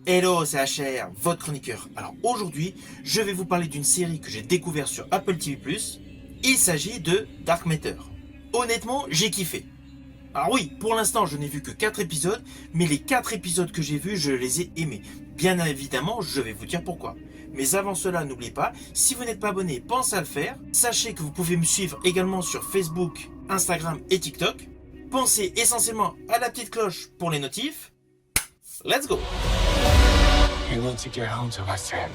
Hello, c'est HR, votre chroniqueur. Alors aujourd'hui, je vais vous parler d'une série que j'ai découverte sur Apple TV+. Il s'agit de Dark Matter. Honnêtement, j'ai kiffé. Alors oui, pour l'instant, je n'ai vu que 4 épisodes, mais les 4 épisodes que j'ai vus, je les ai aimés. Bien évidemment, je vais vous dire pourquoi. Mais avant cela, n'oubliez pas, si vous n'êtes pas abonné, pensez à le faire. Sachez que vous pouvez me suivre également sur Facebook, Instagram et TikTok. Pensez essentiellement à la petite cloche pour les notifs. Let's go! You need to get home to my family.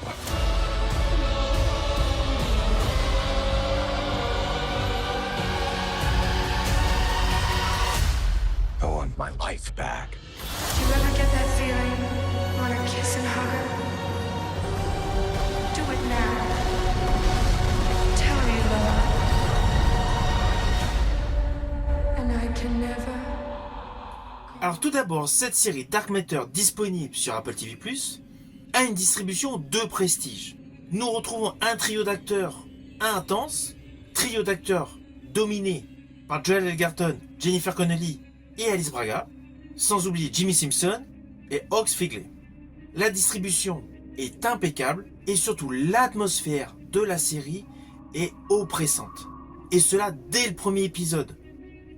I want my life back. Do you ever get that feeling? Want to kiss and hug her? Do it now. Tell her you love her. And I can never. Alors tout d'abord, cette série Dark Matter disponible sur Apple TV+, a une distribution de prestige. Nous retrouvons un trio d'acteurs intense, trio d'acteurs dominé par Joel Edgerton, Jennifer Connelly et Alice Braga, sans oublier Jimmy Simpson et Ox Figley. La distribution est impeccable et surtout l'atmosphère de la série est oppressante. Et cela dès le premier épisode,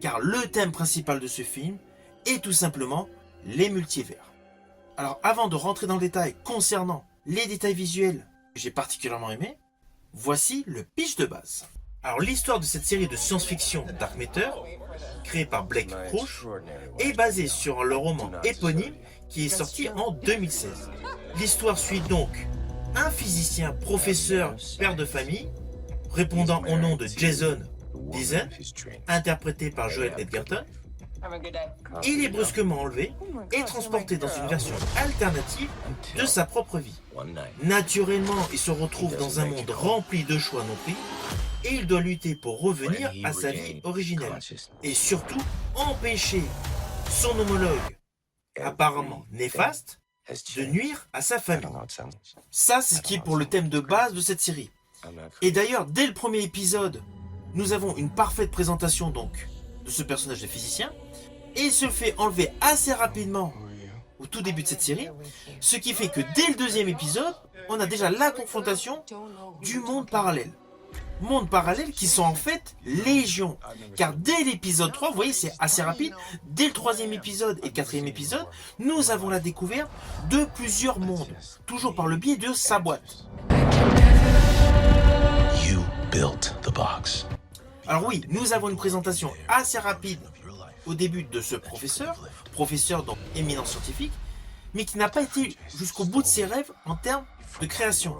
car le thème principal de ce film est tout simplement les multivers. Alors avant de rentrer dans le détail concernant les détails visuels que j'ai particulièrement aimés, voici le pitch de base. Alors l'histoire de cette série de science-fiction Dark Matter, créée par Blake Crouch, est basée sur le roman éponyme qui est sorti en 2016. L'histoire suit donc un physicien, professeur, père de famille, répondant au nom de Jason Dizen, interprété par Joel Edgerton. Il est brusquement enlevé et transporté dans une version alternative de sa propre vie. Naturellement, il se retrouve dans un monde rempli de choix non pris et il doit lutter pour revenir à sa vie originelle et surtout empêcher son homologue, apparemment néfaste, de nuire à sa famille. Ça, c'est ce qui est pour le thème de base de cette série. Et d'ailleurs, dès le premier épisode, nous avons une parfaite présentation donc de ce personnage de physicien. Et il se fait enlever assez rapidement au tout début de cette série, ce qui fait que dès le deuxième épisode, on a déjà la confrontation du monde parallèle. Monde parallèle qui sont en fait légion. Car dès l'épisode 3, vous voyez, c'est assez rapide, dès le troisième épisode et le quatrième épisode, nous avons la découverte de plusieurs mondes, toujours par le biais de sa boîte. You built the box. Alors oui, nous avons une présentation assez rapide au début de ce professeur donc éminent scientifique, mais qui n'a pas été jusqu'au bout de ses rêves en termes de création.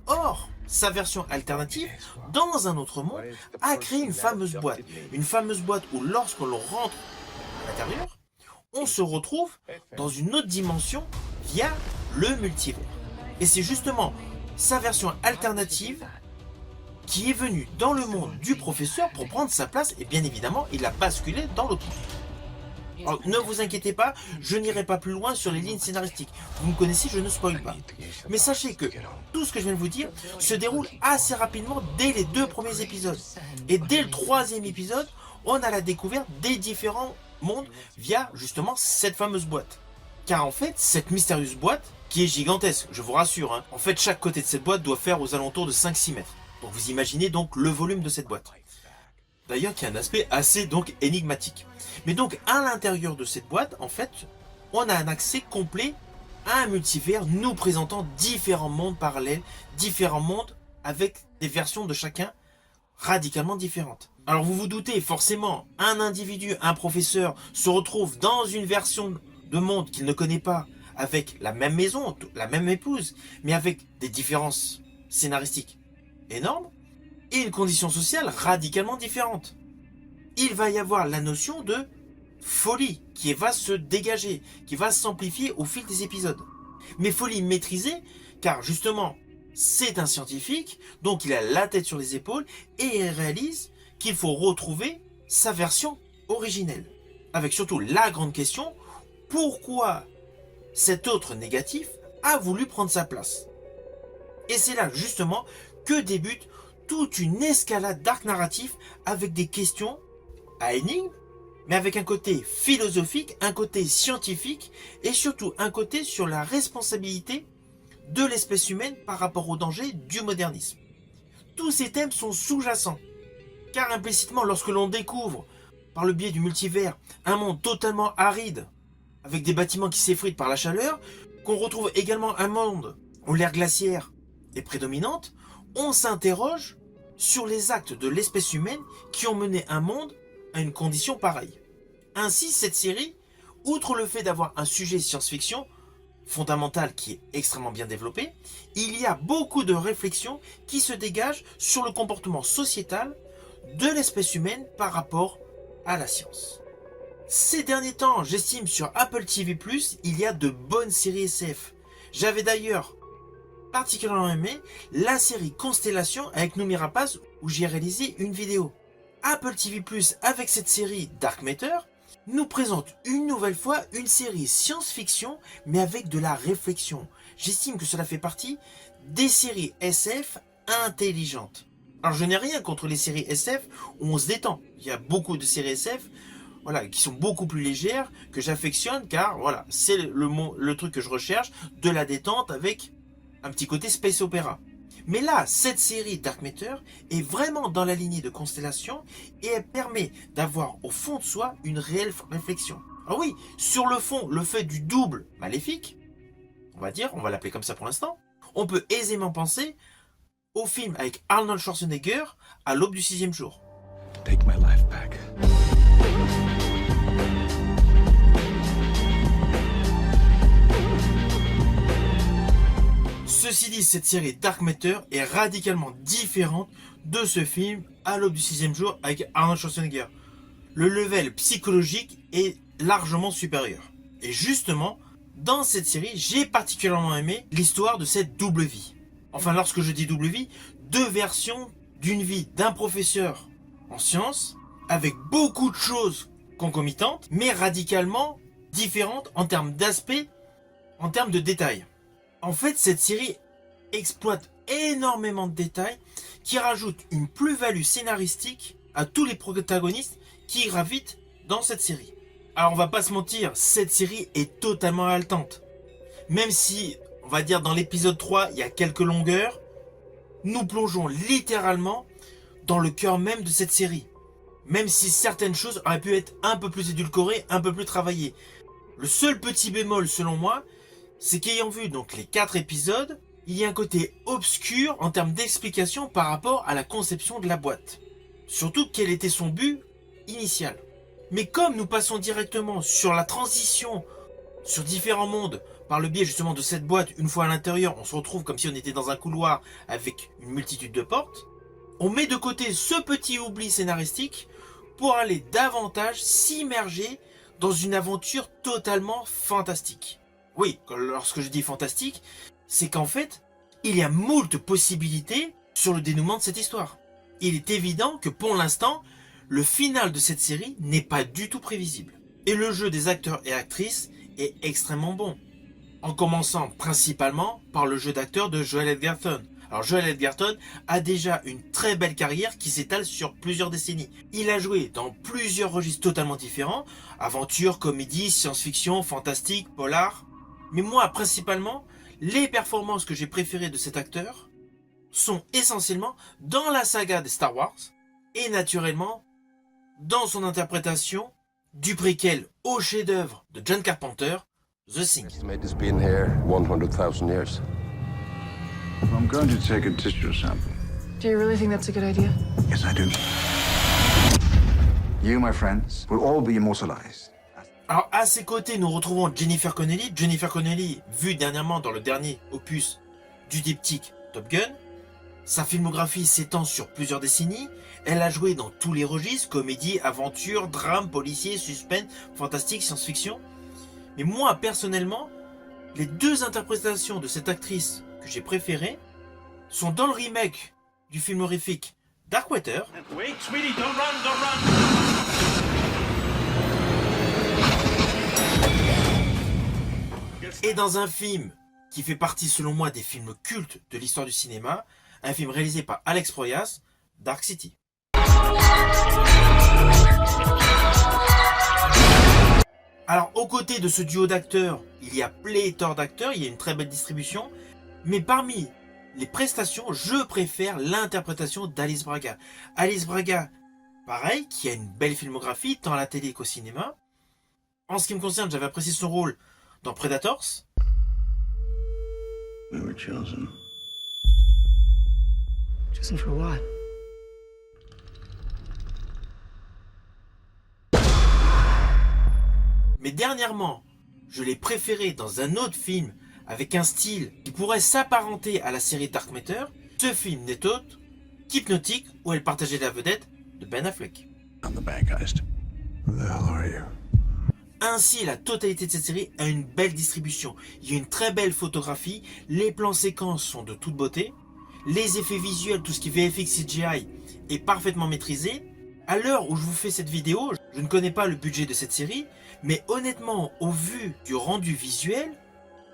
Or, sa version alternative, dans un autre monde, a créé une fameuse boîte où lorsque l'on rentre à l'intérieur, on se retrouve dans une autre dimension via le multivers. Et c'est justement sa version alternative qui est venu dans le monde du professeur pour prendre sa place et bien évidemment il a basculé dans l'autre monde. Alors, ne vous inquiétez pas, je n'irai pas plus loin sur les lignes scénaristiques. Vous me connaissez, je ne spoil pas. Mais sachez que tout ce que je viens de vous dire se déroule assez rapidement dès les 2 premiers épisodes. Et dès le 3e épisode, on a la découverte des différents mondes via justement cette fameuse boîte. Car en fait, cette mystérieuse boîte, qui est gigantesque, je vous rassure, hein, en fait chaque côté de cette boîte doit faire aux alentours de 5-6 mètres. Donc vous imaginez donc le volume de cette boîte. D'ailleurs qui a un aspect assez donc énigmatique. Mais donc à l'intérieur de cette boîte, en fait, on a un accès complet à un multivers nous présentant différents mondes parallèles, différents mondes avec des versions de chacun radicalement différentes. Alors vous vous doutez, forcément, un individu, un professeur se retrouve dans une version de monde qu'il ne connaît pas, avec la même maison, la même épouse, mais avec des différences scénaristiques énorme et une condition sociale radicalement différente. Il va y avoir la notion de folie qui va se dégager, qui va s'amplifier au fil des épisodes. Mais folie maîtrisée, car justement, c'est un scientifique, donc il a la tête sur les épaules et il réalise qu'il faut retrouver sa version originelle. Avec surtout la grande question, pourquoi cet autre négatif a voulu prendre sa place? Et c'est là justement que débute toute une escalade d'arc narratif avec des questions à énigmes, mais avec un côté philosophique, un côté scientifique et surtout un côté sur la responsabilité de l'espèce humaine par rapport aux dangers du modernisme. Tous ces thèmes sont sous-jacents, car implicitement lorsque l'on découvre, par le biais du multivers, un monde totalement aride, avec des bâtiments qui s'effritent par la chaleur, qu'on retrouve également un monde où l'ère glaciaire est prédominante, on s'interroge sur les actes de l'espèce humaine qui ont mené un monde à une condition pareille. Ainsi, cette série, outre le fait d'avoir un sujet science-fiction fondamental qui est extrêmement bien développé, il y a beaucoup de réflexions qui se dégagent sur le comportement sociétal de l'espèce humaine par rapport à la science. Ces derniers temps, j'estime sur Apple TV+, il y a de bonnes séries SF. J'avais d'ailleurs particulièrement aimé la série Constellation avec Noomi Rapace où j'ai réalisé une vidéo. Apple TV+, avec cette série Dark Matter, nous présente une nouvelle fois une série science-fiction mais avec de la réflexion. J'estime que cela fait partie des séries SF intelligentes. Alors je n'ai rien contre les séries SF où on se détend. Il y a beaucoup de séries SF qui sont beaucoup plus légères, que j'affectionne car voilà, c'est le truc que je recherche, de la détente avec un petit côté space opéra. Mais là, cette série Dark Matter est vraiment dans la lignée de Constellation et elle permet d'avoir au fond de soi une réelle réflexion. Alors oui, sur le fond, le fait du double maléfique, on va l'appeler comme ça pour l'instant, on peut aisément penser au film avec Arnold Schwarzenegger à l'aube du 6e jour. Take my life back. Ceci dit, cette série Dark Matter est radicalement différente de ce film à l'aube du 6e jour avec Arnold Schwarzenegger. Le level psychologique est largement supérieur. Et justement, dans cette série, j'ai particulièrement aimé l'histoire de cette double vie. Enfin, lorsque je dis double vie, deux versions d'une vie d'un professeur en sciences, avec beaucoup de choses concomitantes, mais radicalement différentes en termes d'aspect, en termes de détails. En fait, cette série exploite énormément de détails qui rajoutent une plus-value scénaristique à tous les protagonistes qui gravitent dans cette série. Alors on va pas se mentir, cette série est totalement haletante. Même si, on va dire dans l'épisode 3, il y a quelques longueurs, nous plongeons littéralement dans le cœur même de cette série. Même si certaines choses auraient pu être un peu plus édulcorées, un peu plus travaillées. Le seul petit bémol selon moi, c'est qu'ayant vu donc les 4 épisodes, il y a un côté obscur en termes d'explication par rapport à la conception de la boîte. Surtout quel était son but initial. Mais comme nous passons directement sur la transition sur différents mondes par le biais justement de cette boîte, une fois à l'intérieur, on se retrouve comme si on était dans un couloir avec une multitude de portes, on met de côté ce petit oubli scénaristique pour aller davantage s'immerger dans une aventure totalement fantastique. Oui, lorsque je dis fantastique, c'est qu'en fait, il y a moult possibilités sur le dénouement de cette histoire. Il est évident que pour l'instant, le final de cette série n'est pas du tout prévisible. Et le jeu des acteurs et actrices est extrêmement bon. En commençant principalement par le jeu d'acteur de Joel Edgerton. Alors Joel Edgerton a déjà une très belle carrière qui s'étale sur plusieurs décennies. Il a joué dans plusieurs registres totalement différents, aventure, comédie, science-fiction, fantastique, polar. Mais moi, principalement, les performances que j'ai préférées de cet acteur sont essentiellement dans la saga des Star Wars et naturellement dans son interprétation du préquel au chef-d'œuvre de John Carpenter, The Thing. Estimate it's been here 100,000 years. I'm going to take a tissue sample. Do you really think that's a good idea? Yes, I do. You, my friends, will all be immortalized. Alors à ses côtés, nous retrouvons Jennifer Connelly. Jennifer Connelly, vue dernièrement dans le dernier opus du diptyque Top Gun. Sa filmographie s'étend sur plusieurs décennies. Elle a joué dans tous les registres, comédie, aventure, drame, policier, suspense, fantastique, science-fiction. Mais moi, personnellement, les 2 interprétations de cette actrice que j'ai préférées sont dans le remake du film horrifique Dark Water. Wait, sweetie, don't run. Et dans un film qui fait partie selon moi des films cultes de l'histoire du cinéma, un film réalisé par Alex Proyas, Dark City. Alors, aux côtés de ce duo d'acteurs, il y a pléthore d'acteurs, il y a une très belle distribution. Mais parmi les prestations, je préfère l'interprétation d'Alice Braga. Alice Braga, pareil, qui a une belle filmographie, tant à la télé qu'au cinéma. En ce qui me concerne, j'avais apprécié son rôle dans Predators. We were chosen. Chosen for what? Mais dernièrement, je l'ai préféré dans un autre film avec un style qui pourrait s'apparenter à la série Dark Matter. Ce film n'est autre qu'Hypnotic, où elle partageait la vedette de Ben Affleck. I'm the bad guys. Who the hell are you? Ainsi, la totalité de cette série a une belle distribution. Il y a une très belle photographie, les plans séquences sont de toute beauté, les effets visuels, tout ce qui est VFX CGI est parfaitement maîtrisé. À l'heure où je vous fais cette vidéo, je ne connais pas le budget de cette série, mais honnêtement, au vu du rendu visuel,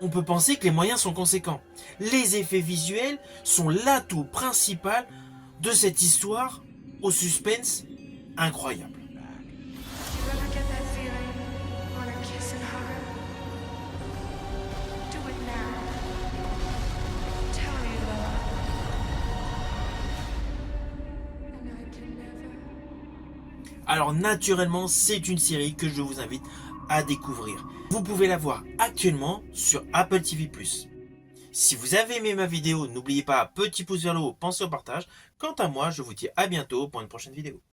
on peut penser que les moyens sont conséquents. Les effets visuels sont l'atout principal de cette histoire au suspense incroyable. Do you ever get that feeling? Want to kiss and hug? Do it now. Tell me you love her. And I can never. Alors naturellement, c'est une série que je vous invite à découvrir. Vous pouvez la voir actuellement sur Apple TV+. Si vous avez aimé ma vidéo, n'oubliez pas, petit pouce vers le haut, pensez au partage. Quant à moi, je vous dis à bientôt pour une prochaine vidéo.